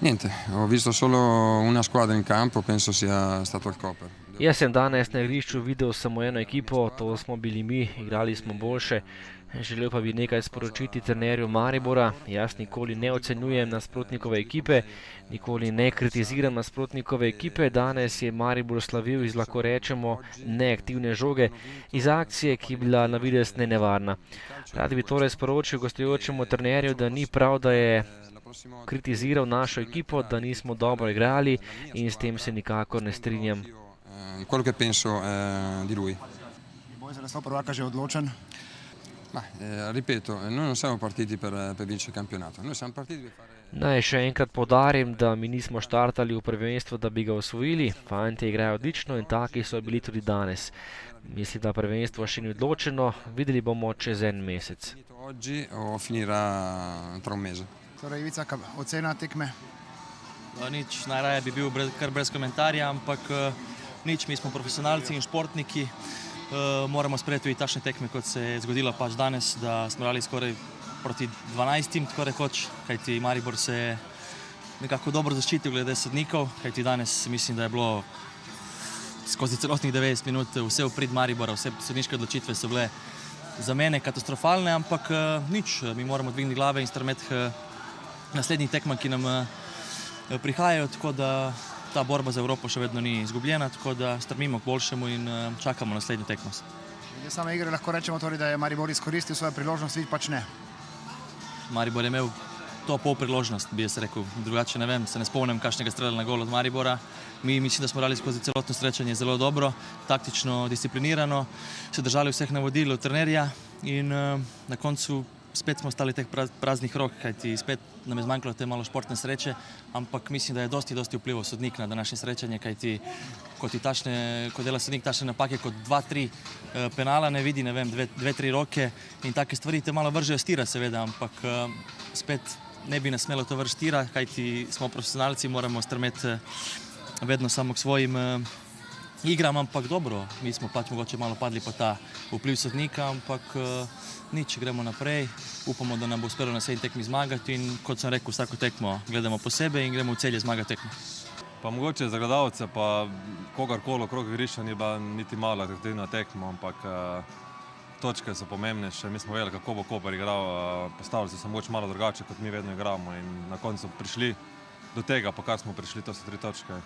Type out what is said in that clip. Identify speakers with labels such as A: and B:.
A: Niente, ho visto solo una squadra in campo, penso sia stato il Koper.
B: Jaz sem danes na igrišču videl samo eno ekipo, to smo bili mi, igrali smo boljše. Želel pa bi nekaj sporočiti trenerju Maribora. Jaz nikoli ne ocenjujem nasprotnikove ekipe, nikoli ne kritiziram nasprotnikove ekipe. Danes je Maribor slavil iz, lahko rečemo, neaktivne žoge, iz akcije, ki je bila na videz nenevarna. Rad bi torej sporočil gostujočemu trenerju, da ni prav, da je kritiziral našo ekipo, da nismo dobro igrali in s tem se nikakor ne strinjam.
A: Quello che penso di lui.
C: Je boj za naslov prvaka že odločen?
A: Ripeto, noi non siamo partiti per vincere il campionato, noi siamo partiti per fare...
B: Naj še enkrat poudarim, da mi nismo štartali v prvenstvo, da bi ga osvojili. Fantje igrajo odlično in taki so bili tudi danes. Mislim, da prvenstvo še ni odločeno, videli bomo čez en mesec.
A: Oggi o finirà tra un mese.
C: Torej, Ivica, ocena tekme?
D: Nič, najraje bi bil kar brez komentarja, ampak nič, mi smo profesionalci in športniki. Moramo sprejeti tudi takšne tekme, kot se je zgodilo pač danes, da smo igrali skoraj proti 12, tako rekoč, kajti Maribor se je nekako dobro zaščitil glede sodnikov, kajti danes mislim, da je bilo skozi celotnih 90 minut vse v prid Maribora, vse sodniške odločitve so bile za mene katastrofalne, ampak nič, mi moramo dvigniti glave in strmeti k naslednjih tekmah, ki nam prihajajo, tako da ta borba za Evropo še vedno ni izgubljena, tako da strmimo k boljšemu in čakamo naslednjo tekmo.
C: Glede same igre lahko rečemo torej, da je Maribor izkoristil svojo priložnost, vi pač ne.
D: Maribor je imel to pol priložnost, bi jaz rekel. Drugače ne vem, se ne spomnim kakšnega strela na gol od Maribora. Mi mislim, da smo igrali skozi celotno srečanje zelo dobro, taktično, disciplinirano, se držali vseh navodil od trenerja in na koncu spet smo ostali teh praznih rok, kajti spet nam je zmanjkalo te malo športne sreče, ampak mislim, da je dosti vplival sodnik na današnje srečanje, kajti ko dela sodnik takšne napake kot 2-3 penala, ne vidi, ne vem, 2-3 roke in take stvari te malo vržejo stira seveda, ampak spet ne bi nas smelo to vrsti stira, kajti smo profesionalci, moramo strmeti vedno samo k svojim igram, ampak dobro, mi smo pač mogoče malo padli po ta vpliv sodnika, ampak nič, gremo naprej, upamo, da nam bo uspelo na naslednji tekmi zmagati in kot sem rekel, vsako tekmo gledamo posebej in gremo v Celje zmagati tekmo.
E: Pa mogoče za gledalce pa kogarkoli okrog igrišča ni bila niti malo atraktivna tekma, ampak točke so pomembnejše, mi smo vedeli, kako bo Koper igral, postavili so se mogoče malo drugače, kot mi vedno igramo in na koncu prišli do tega, pa kar smo prišli, to so 3 točke.